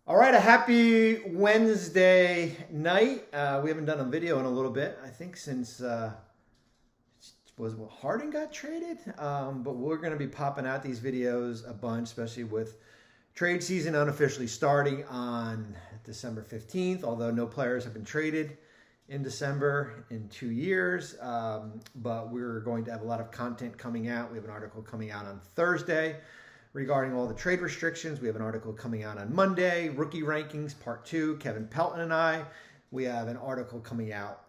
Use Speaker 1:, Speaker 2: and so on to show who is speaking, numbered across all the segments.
Speaker 1: All right, a happy Wednesday night. We haven't done a video in a little bit, I think, since Harden got traded. But we're going to be popping out these videos a bunch, especially with trade season unofficially starting on December 15th, although no players have been traded in December in 2 years. But we're going to have a lot of content coming out. We have an article coming out on Thursday regarding all the trade restrictions. We have an article coming out on Monday, rookie rankings, part 2, Kevin Pelton and I. We have an article coming out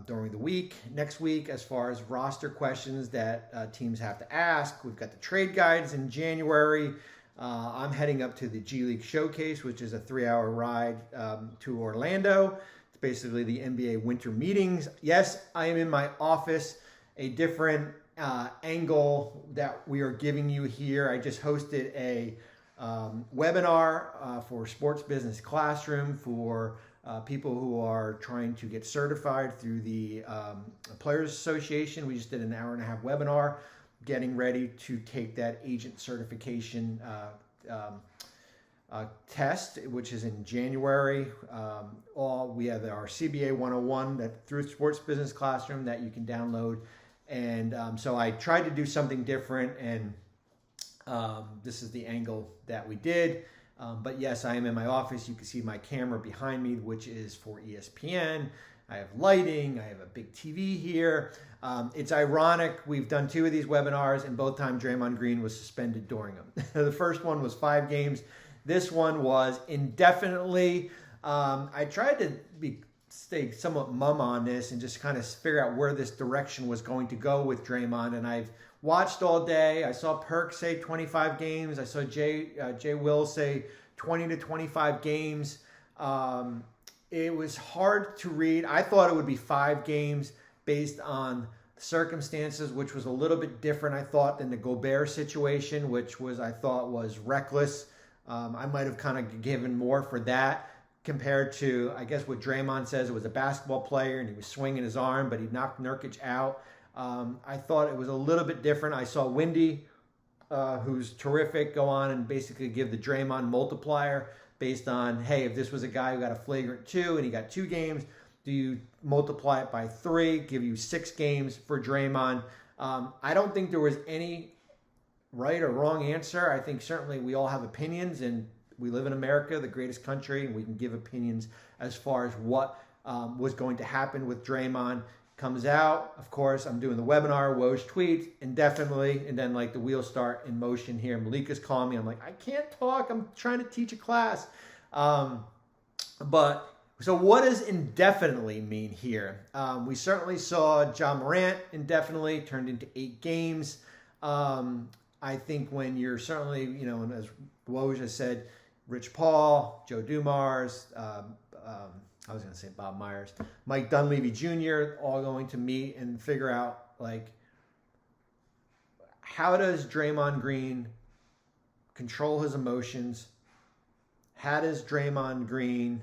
Speaker 1: during the week, next week, as far as roster questions that teams have to ask. We've got the trade guides in January. I'm heading up to the G League Showcase, which is a 3-hour ride to Orlando. It's basically the NBA winter meetings. Yes, I am in my office, a different angle that we are giving you here. I just hosted a webinar for Sports Business Classroom for people who are trying to get certified through the Players Association. We just did an hour-and-a-half webinar getting ready to take that agent certification test, which is in January. We have our CBA 101 that through Sports Business Classroom that you can download. And so I tried to do something different, and this is the angle that we did. But yes, I am in my office. You can see my camera behind me, which is for ESPN. I have lighting. I have a big TV here. It's ironic. We've done 2 of these webinars, and both times Draymond Green was suspended during them. The first one was 5 games. This one was indefinitely. I tried to stay somewhat mum on this and just kind of figure out where this direction was going to go with Draymond. And I've watched all day. I saw Perk say 25 games. I saw Jay Will say 20 to 25 games. It was hard to read. I thought it would be 5 games based on circumstances, which was a little bit different, I thought, than the Gobert situation, which I thought was reckless. I might have kind of given more for that, compared to, I guess, what Draymond says. It was a basketball player and he was swinging his arm, but he knocked Nurkic out. I thought it was a little bit different. I saw Wendy, who's terrific, go on and basically give the Draymond multiplier based on, hey, if this was a guy who got a flagrant 2 and he got 2 games, do you multiply it by 3, give you 6 games for Draymond? I don't think there was any right or wrong answer. I think certainly we all have opinions, and we live in America, the greatest country, and we can give opinions as far as what was going to happen with Draymond. Comes out, of course, I'm doing the webinar, Woj tweets, indefinitely, and then like the wheels start in motion here. Malika's calling me. I'm like, I can't talk. I'm trying to teach a class. But so what does indefinitely mean here? We certainly saw Ja Morant indefinitely turned into 8 games. I think when you're certainly, and as Woj has said, Rich Paul, Joe Dumars, I was going to say Bob Myers, Mike Dunleavy Jr., all going to meet and figure out, like, how does Draymond Green control his emotions? How does Draymond Green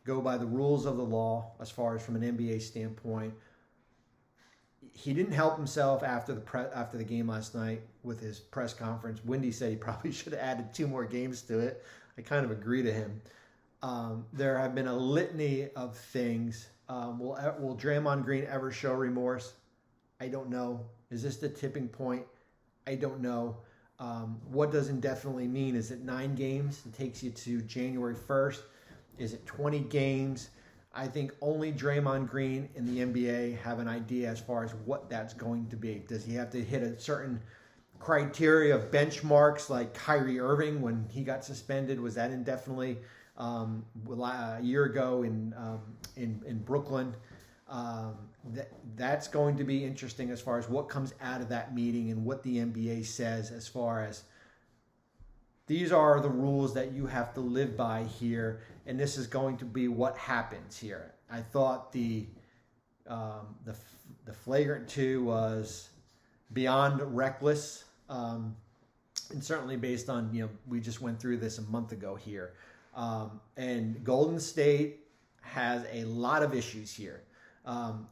Speaker 1: go by the rules of the law as far as from an NBA standpoint? He didn't help himself after the game last night with his press conference. Wendy said he probably should have added 2 more games to it. I kind of agree to him. There have been a litany of things. Will Draymond Green ever show remorse? I don't know. Is this the tipping point? I don't know. What does indefinitely mean? Is it 9 games? It takes you to January 1st. Is it 20 games? I think only Draymond Green in the NBA have an idea as far as what that's going to be. Does he have to hit a certain criteria of benchmarks like Kyrie Irving when he got suspended? Was that indefinitely? A year ago in Brooklyn. That's going to be interesting as far as what comes out of that meeting and what the NBA says as far as these are the rules that you have to live by here, and this is going to be what happens here. I thought the flagrant 2 was beyond reckless, and certainly based on, we just went through this a month ago here. And Golden State has a lot of issues here.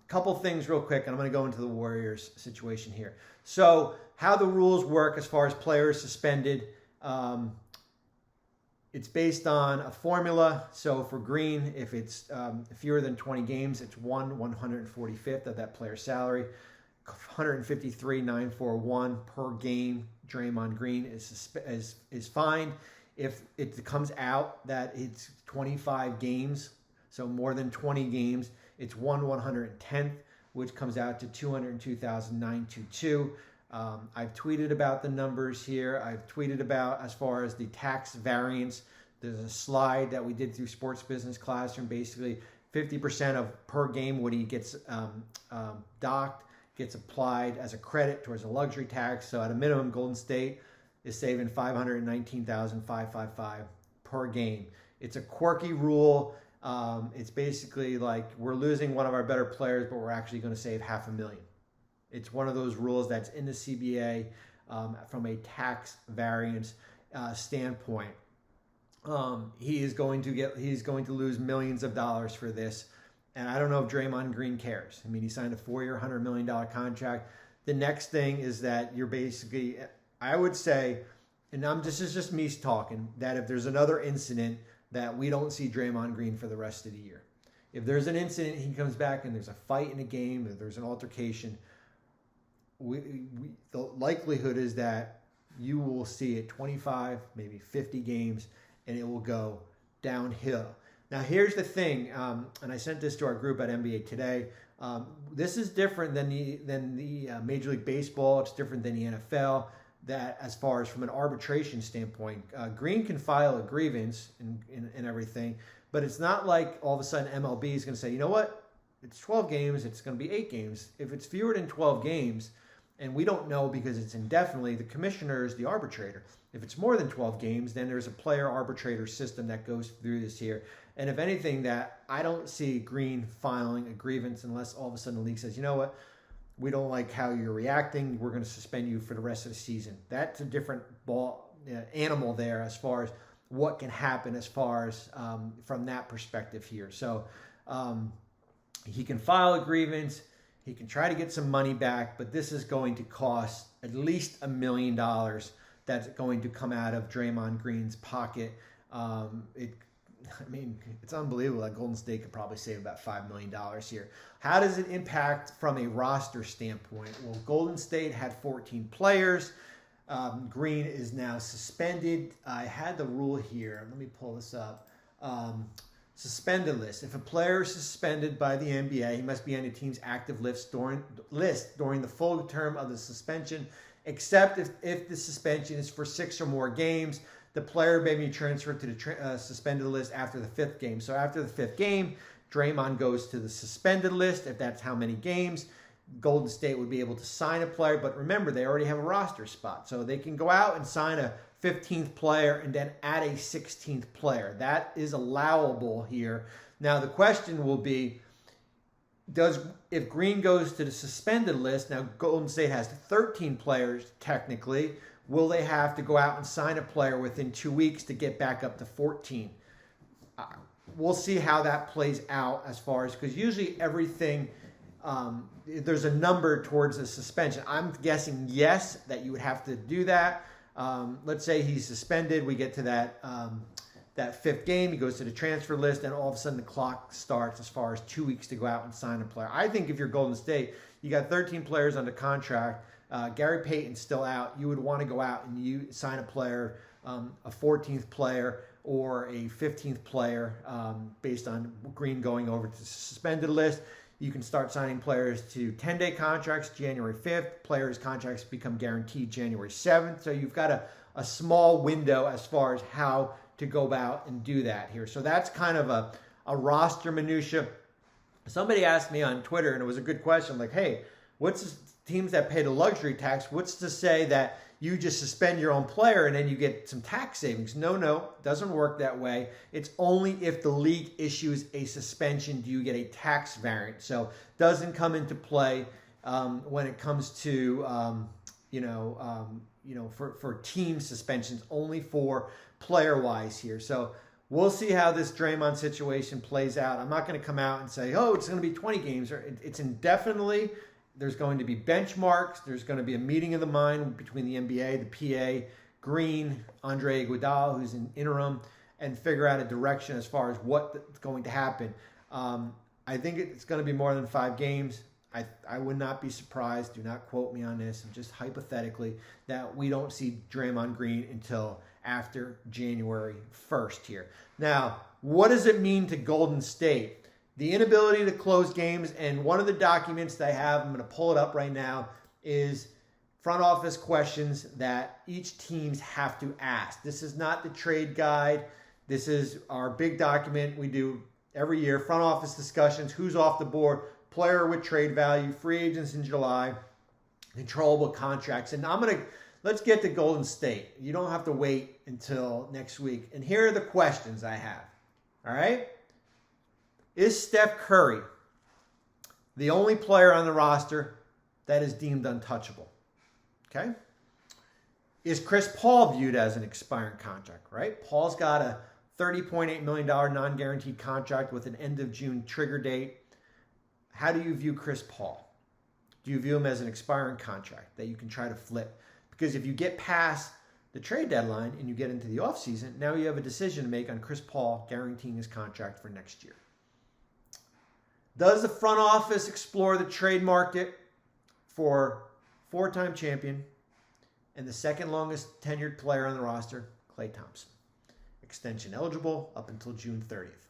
Speaker 1: Couple things real quick, and I'm going to go into the Warriors situation here. So how the rules work as far as players suspended. It's based on a formula. So for Green, if it's fewer than 20 games, it's 1/145th of that player's salary. 153,941 per game. Draymond Green is fined. If it comes out that it's 25 games, so more than 20 games, it's 1/110th, which comes out to 202,922. I've tweeted about the numbers here. I've tweeted about as far as the tax variance. There's a slide that we did through Sports Business Classroom. Basically, 50% of per game what he gets docked gets applied as a credit towards a luxury tax. So at a minimum, Golden State is saving $519,555 per game. It's a quirky rule. It's basically like we're losing one of our better players, but we're actually going to save $500,000. It's one of those rules that's in the CBA from a tax variance standpoint. He's going to lose millions of dollars for this. And I don't know if Draymond Green cares. I mean, he signed a 4-year, $100 million contract. The next thing is that you're basically, I would say, and this is just me talking, that if there's another incident that we don't see Draymond Green for the rest of the year. If there's an incident, he comes back and there's a fight in a game, if there's an altercation, the likelihood is that you will see it 25, maybe 50 games, and it will go downhill. Now, here's the thing, and I sent this to our group at NBA Today. This is different than the Major League Baseball. It's different than the NFL. That, as far as from an arbitration standpoint, Green can file a grievance and everything, but it's not like all of a sudden MLB is going to say, you know what, it's 12 games, it's going to be 8 games. If it's fewer than 12 games, and we don't know because it's indefinitely, the commissioner is the arbitrator. If it's more than 12 games, then there's a player arbitrator system that goes through this here. And if anything, that I don't see Green filing a grievance unless all of a sudden the league says, you know what, we don't like how you're reacting, we're going to suspend you for the rest of the season. That's a different animal there as far as what can happen as far as from that perspective here. So he can file a grievance. He can try to get some money back, but this is going to cost at least $1 million that's going to come out of Draymond Green's pocket. It's unbelievable that Golden State could probably save about $5 million here. How does it impact from a roster standpoint? Well, Golden State had 14 players. Green is now suspended. I had the rule here. Let me pull this up. Suspended list. If a player is suspended by the NBA, he must be on the team's active list during the full term of the suspension, except if the suspension is for 6 or more games. The player may be transferred to the suspended list after the 5th game. So after the 5th game, Draymond goes to the suspended list. If that's how many games, Golden State would be able to sign a player. But remember, they already have a roster spot. So they can go out and sign a 15th player and then add a 16th player. That is allowable here. Now the question will be, if Green goes to the suspended list, now Golden State has 13 players technically, will they have to go out and sign a player within 2 weeks to get back up to 14? We'll see how that plays out as far as, because usually everything, there's a number towards the suspension. I'm guessing yes, that you would have to do that. Let's say he's suspended. We get to that 5th game. He goes to the transfer list, and all of a sudden the clock starts as far as 2 weeks to go out and sign a player. I think if you're Golden State, you got 13 players under contract. Gary Payton's still out. You would want to go out and you sign a player, a 14th player or a 15th player based on Green going over to the suspended list. You can start signing players to 10-day contracts January 5th. Players' contracts become guaranteed January 7th. So you've got a small window as far as how to go about and do that here. So that's kind of a roster minutia. Somebody asked me on Twitter, and it was a good question, like, hey, what's teams that pay the luxury tax, what's to say that you just suspend your own player and then you get some tax savings? No, doesn't work that way. It's only if the league issues a suspension do you get a tax variance. So doesn't come into play when it comes to for team suspensions, only for player-wise here. So we'll see how this Draymond situation plays out. I'm not going to come out and say, oh, it's going to be 20 games. It's indefinitely. There's going to be benchmarks. There's going to be a meeting of the mind between the NBA, the PA, Green, Andre Iguodala, who's an interim, and figure out a direction as far as what's going to happen. I think it's going to be more than 5 games. I would not be surprised, do not quote me on this, and just hypothetically, that we don't see Draymond Green until after January 1st here. Now, what does it mean to Golden State? The inability to close games, and one of the documents that I have, I'm going to pull it up right now, is front office questions that each teams have to ask. This is not the trade guide. This is our big document we do every year. Front office discussions, who's off the board, player with trade value, free agents in July, controllable contracts. And let's get to Golden State. You don't have to wait until next week. And here are the questions I have. All right? Is Steph Curry the only player on the roster that is deemed untouchable? Okay? Is Chris Paul viewed as an expiring contract, right? Paul's got a $30.8 million non-guaranteed contract with an end of June trigger date. How do you view Chris Paul? Do you view him as an expiring contract that you can try to flip? Because if you get past the trade deadline and you get into the offseason, now you have a decision to make on Chris Paul guaranteeing his contract for next year. Does the front office explore the trade market for 4-time champion and the second longest tenured player on the roster, Klay Thompson? Extension eligible up until June 30th.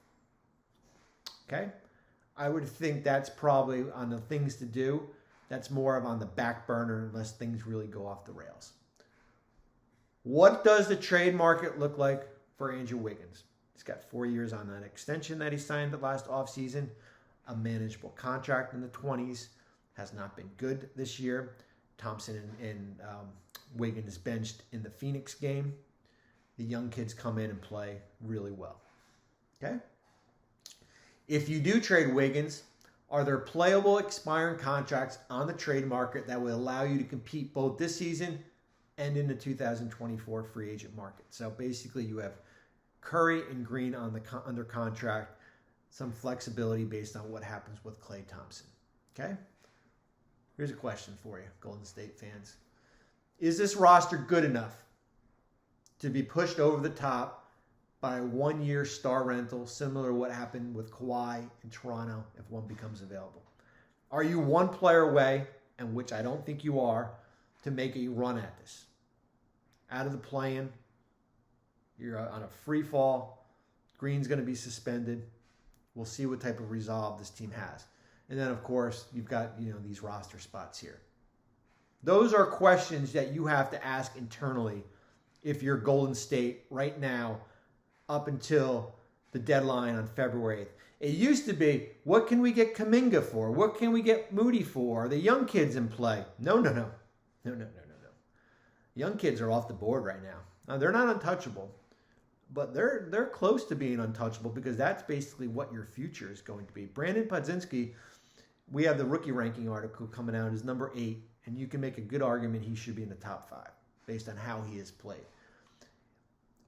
Speaker 1: Okay? I would think that's probably on the things to do. That's more of on the back burner unless things really go off the rails. What does the trade market look like for Andrew Wiggins? He's got 4 years on that extension that he signed last offseason. A manageable contract in the 20s. Has not been good this year. Thompson and Wiggins benched in the Phoenix game. The young kids come in and play really well. Okay? If you do trade Wiggins, are there playable expiring contracts on the trade market that will allow you to compete both this season and in the 2024 free agent market? So basically you have Curry and Green under contract, some flexibility based on what happens with Klay Thompson. Okay? Here's a question for you, Golden State fans. Is this roster good enough to be pushed over the top by a 1-year star rental, similar to what happened with Kawhi in Toronto if one becomes available? Are you one player away, and which I don't think you are, to make a run at this? Out of the play-in, you're on a free fall. Green's going to be suspended. We'll see what type of resolve this team has. And then, of course, you've got these roster spots here. Those are questions that you have to ask internally if you're Golden State right now up until the deadline on February 8th. It used to be, what can we get Kuminga for? What can we get Moody for? Are the young kids in play? No. Young kids are off the board right now. Now, they're not untouchable, but they're close to being untouchable because that's basically what your future is going to be. Brandon Podzinski, we have the rookie ranking article coming out, is number 8, and you can make a good argument he should be in the top 5 based on how he has played.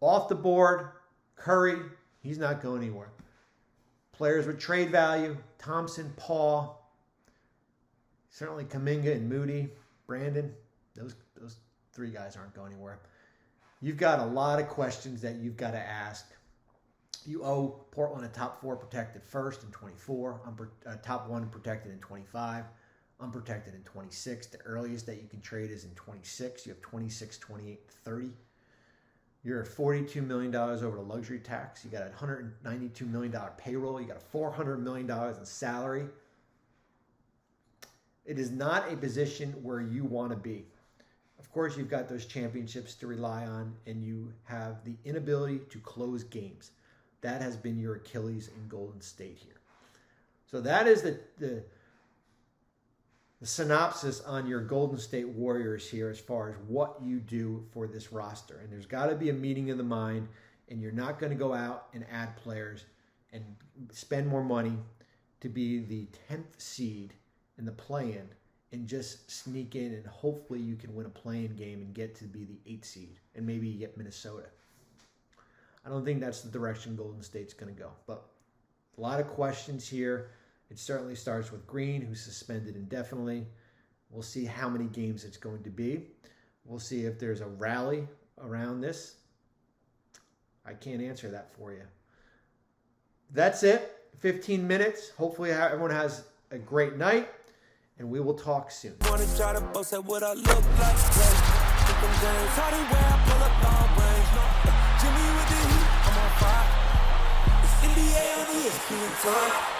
Speaker 1: Off the board, Curry, he's not going anywhere. Players with trade value, Thompson, Paul, certainly Kuminga and Moody, Brandon, those 3 guys aren't going anywhere. You've got a lot of questions that you've got to ask. You owe Portland a top 4 protected first in 24, top 1 protected in 25, unprotected in 26. The earliest that you can trade is in 26. You have 26, 28, 30. You're at $42 million over the luxury tax. You got a $192 million payroll. You got a $400 million in salary. It is not a position where you want to be. Of course, you've got those championships to rely on, and you have the inability to close games. That has been your Achilles in Golden State here. So that is the synopsis on your Golden State Warriors here as far as what you do for this roster. And there's got to be a meeting of the mind, and you're not going to go out and add players and spend more money to be the 10th seed in the play-in and just sneak in and hopefully you can win a play-in game and get to be the 8th seed and maybe you get Minnesota. I don't think that's the direction Golden State's going to go. But a lot of questions here. It certainly starts with Green, who's suspended indefinitely. We'll see how many games it's going to be. We'll see if there's a rally around this. I can't answer that for you. That's it. 15 minutes. Hopefully everyone has a great night, and we will talk soon.
Speaker 2: Wanna try to boast at what I look like, Pick them James, how they wear, I pull up long range. Jimmy with the heat, I'm on fire. It's NBA on ESPN time.